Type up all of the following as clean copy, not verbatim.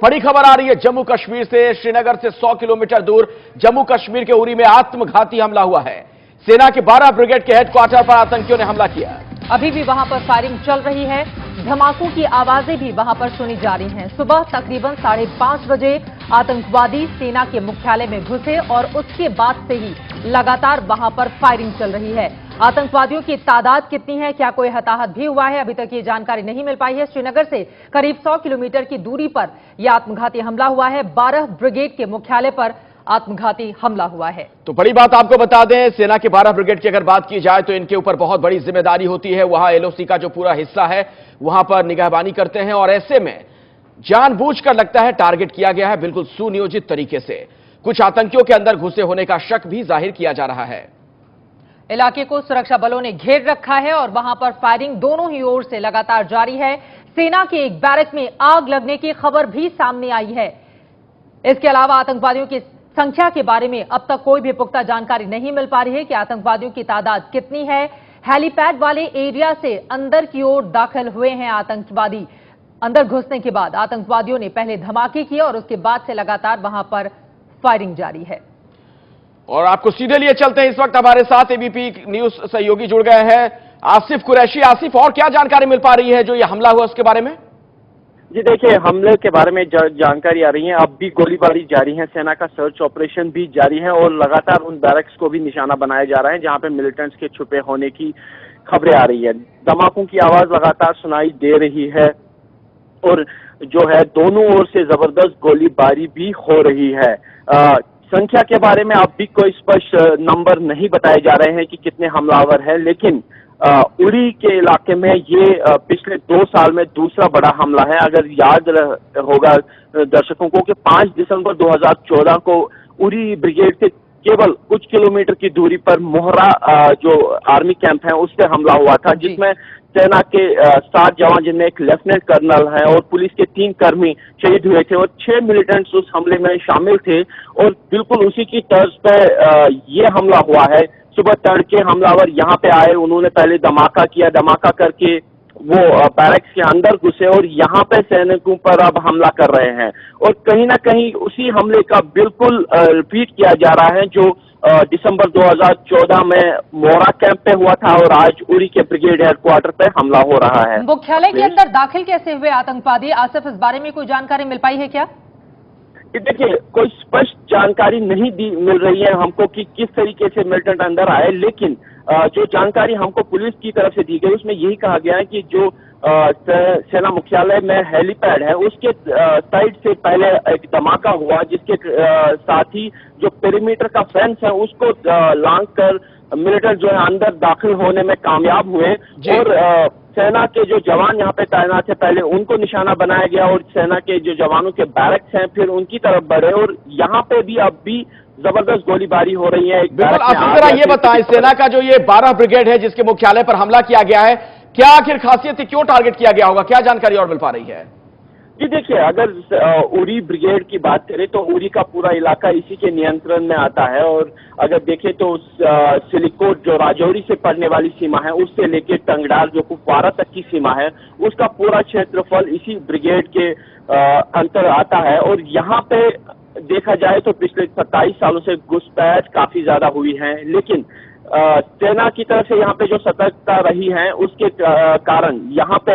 बड़ी खबर आ रही है जम्मू कश्मीर से। श्रीनगर से 100 किलोमीटर दूर जम्मू कश्मीर के उरी में आत्मघाती हमला हुआ है। सेना के 12 ब्रिगेड के हेडक्वार्टर पर आतंकियों ने हमला किया। अभी भी वहां पर फायरिंग चल रही है। धमाकों की आवाजें भी वहां पर सुनी जा रही हैं। सुबह तकरीबन 5:30 बजे आतंकवादी सेना के मुख्यालय में घुसे और उसके बाद से ही लगातार वहां पर फायरिंग चल रही है। आतंकवादियों की तादाद कितनी है, क्या कोई हताहत भी हुआ है, अभी तक ये जानकारी नहीं मिल पाई है। श्रीनगर से करीब 100 किलोमीटर की दूरी पर यह आत्मघाती हमला हुआ है। 12 ब्रिगेड के मुख्यालय पर आत्मघाती हमला हुआ है। तो बड़ी बात आपको बता दें, सेना के 12 ब्रिगेड की अगर बात की जाए तो इनके ऊपर बहुत बड़ी जिम्मेदारी होती है। वहां एलओसी का जो पूरा हिस्सा है वहां पर निगहबानी करते हैं और ऐसे में जानबूझकर लगता है टारगेट किया गया है, बिल्कुल सुनियोजित तरीके से। कुछ आतंकियों के अंदर घुसे होने का शक भी जाहिर किया जा रहा है। इलाके को सुरक्षा बलों ने घेर रखा है और वहां पर फायरिंग दोनों ही ओर से लगातार जारी है। सेना के एक बैरक में आग लगने की खबर भी सामने आई है। इसके अलावा आतंकवादियों की संख्या के बारे में अब तक कोई भी पुख्ता जानकारी नहीं मिल पा रही है कि आतंकवादियों की तादाद कितनी है। हेलीपैड वाले एरिया से अंदर की ओर दाखिल हुए हैं आतंकवादी। अंदर घुसने के बाद आतंकवादियों ने पहले धमाके किए और उसके बाद से लगातार वहां पर फायरिंग जारी है। और आपको सीधे लिए चलते हैं, इस वक्त हमारे साथ एबीपी न्यूज सहयोगी जुड़ गए हैं, आसिफ कुरैशी। आसिफ, और क्या जानकारी मिल पा रही है जो यह हमला हुआ उसके बारे में? जी देखिए, हमले के बारे में जानकारी आ रही है। अब भी गोलीबारी जारी है, सेना का सर्च ऑपरेशन भी जारी है और लगातार उन बैरक्स को भी निशाना बनाया जा रहा है जहां पे मिलिटेंट्स के छुपे होने की खबरें आ रही है। धमाकों की आवाज लगातार सुनाई दे रही है और जो है दोनों ओर से जबरदस्त गोलीबारी भी हो रही है। संख्या के बारे में अब भी कोई स्पष्ट नंबर नहीं बताए जा रहे हैं कि कितने हमलावर हैं, लेकिन उरी के इलाके में ये पिछले 2 साल में दूसरा बड़ा हमला है। अगर याद होगा दर्शकों को कि 5 दिसंबर 2014 को उरी ब्रिगेड से केवल कुछ किलोमीटर की दूरी पर मोहरा जो आर्मी कैंप है उस पर हमला हुआ था, जिसमें सेना के 7 जवान, जिनमें एक लेफ्टिनेंट कर्नल है और पुलिस के 3 कर्मी शहीद हुए थे और 6 मिलिटेंट्स उस हमले में शामिल थे। और बिल्कुल उसी की तर्ज पर ये हमला हुआ है। सुबह तड़के हमलावर यहाँ पे आए, उन्होंने पहले धमाका किया, धमाका करके वो बैरक्स के अंदर घुसे और यहाँ पे सैनिकों पर अब हमला कर रहे हैं। और कहीं ना कहीं उसी हमले का बिल्कुल रिपीट किया जा रहा है जो दिसंबर 2014 में मोरा कैंप पे हुआ था और आज उरी के ब्रिगेड हेडक्वार्टर पे हमला हो रहा है। मुख्यालय के अंदर दाखिल कैसे हुए आतंकवादी? आसिफ, इस बारे में कोई जानकारी मिल पाई है क्या? देखिए, कोई स्पष्ट जानकारी नहीं मिल रही है हमको कि किस तरीके से मिलिटेंट अंदर आए, लेकिन जो जानकारी हमको पुलिस की तरफ से दी गई उसमें यही कहा गया है कि जो सेना मुख्यालय में हेलीपैड है उसके साइड से पहले एक धमाका हुआ, जिसके साथ ही जो पेरीमीटर का फेंस है उसको लांघ कर मिलिटेंट जो है अंदर दाखिल होने में कामयाब हुए और सेना के जो जवान यहाँ पे तैनात है पहले उनको निशाना बनाया गया और सेना के जो जवानों के बैरक्स हैं फिर उनकी तरफ बढ़े और यहाँ पे भी अब भी जबरदस्त गोलीबारी हो रही है। बिल्कुल, आप जरा ये बताएं, सेना का जो ये 12 ब्रिगेड है जिसके मुख्यालय पर हमला किया गया है, क्या आखिर खासियत थी, क्यों टारगेट किया गया होगा, क्या जानकारी और मिल पा रही है? जी देखिए, अगर उरी ब्रिगेड की बात करें तो उरी का पूरा इलाका इसी के नियंत्रण में आता है और अगर देखें तो सिलिकोट जो राजौरी से पड़ने वाली सीमा है उससे लेकर टंगडार जो कुपवारा तक की सीमा है उसका पूरा क्षेत्रफल इसी ब्रिगेड के अंतर आता है। और यहाँ पे देखा जाए तो पिछले 27 सालों से घुसपैठ काफी ज्यादा हुई है, लेकिन सेना की तरफ से यहाँ पे जो सतर्कता रही है उसके कारण यहाँ पे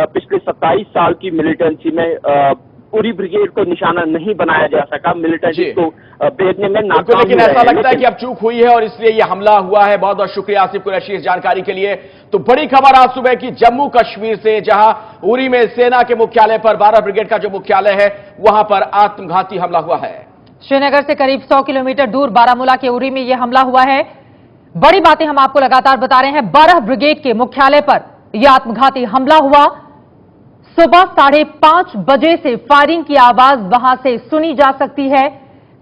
पिछले 27 साल की मिलिटेंसी में पूरी ब्रिगेड को निशाना नहीं बनाया जा सका, मिलिटेंसी को भेजने में नाकाम। लेकिन ऐसा लगता है कि अब चूक हुई है और इसलिए यह हमला हुआ है। बहुत बहुत शुक्रिया आसिफ कुरैशी इस जानकारी के लिए। तो बड़ी खबर आज सुबह की जम्मू कश्मीर से, जहां उरी में सेना के मुख्यालय पर 12 ब्रिगेड का जो मुख्यालय है वहां पर आत्मघाती हमला हुआ है। श्रीनगर से करीब 100 किलोमीटर दूर बारामूला के उरी में यह हमला हुआ है। बड़ी बातें हम आपको लगातार बता रहे हैं। 12 ब्रिगेड के मुख्यालय पर यह आत्मघाती हमला हुआ। सुबह 5:30 बजे से फायरिंग की आवाज वहां से सुनी जा सकती है।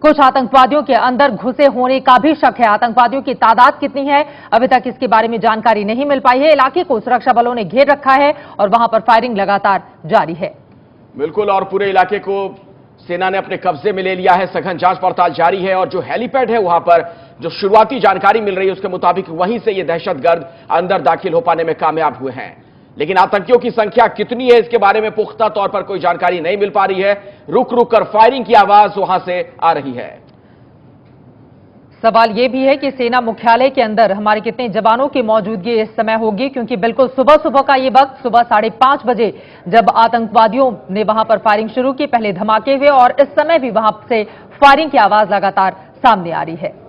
कुछ आतंकवादियों के अंदर घुसे होने का भी शक है। आतंकवादियों की तादाद कितनी है अभी तक इसके बारे में जानकारी नहीं मिल पाई है। इलाके को सुरक्षा बलों ने घेर रखा है और वहां पर फायरिंग लगातार जारी है। बिल्कुल, और पूरे इलाके को सेना ने अपने कब्जे में ले लिया है। सघन जांच पड़ताल जारी है और जो हेलीपैड है वहां पर जो शुरुआती जानकारी मिल रही है उसके मुताबिक वहीं से ये दहशतगर्द अंदर दाखिल हो पाने में कामयाब हुए हैं। लेकिन आतंकियों की संख्या कितनी है इसके बारे में पुख्ता तौर पर कोई जानकारी नहीं मिल पा रही है। रुक रुक कर फायरिंग की आवाज वहां से आ रही है। सवाल यह भी है कि सेना मुख्यालय के अंदर हमारे कितने जवानों की मौजूदगी इस समय होगी, क्योंकि बिल्कुल सुबह सुबह का ये वक्त, सुबह 5:30 बजे जब आतंकवादियों ने वहां पर फायरिंग शुरू की, पहले धमाके हुए और इस समय भी वहां से फायरिंग की आवाज लगातार सामने आ रही है।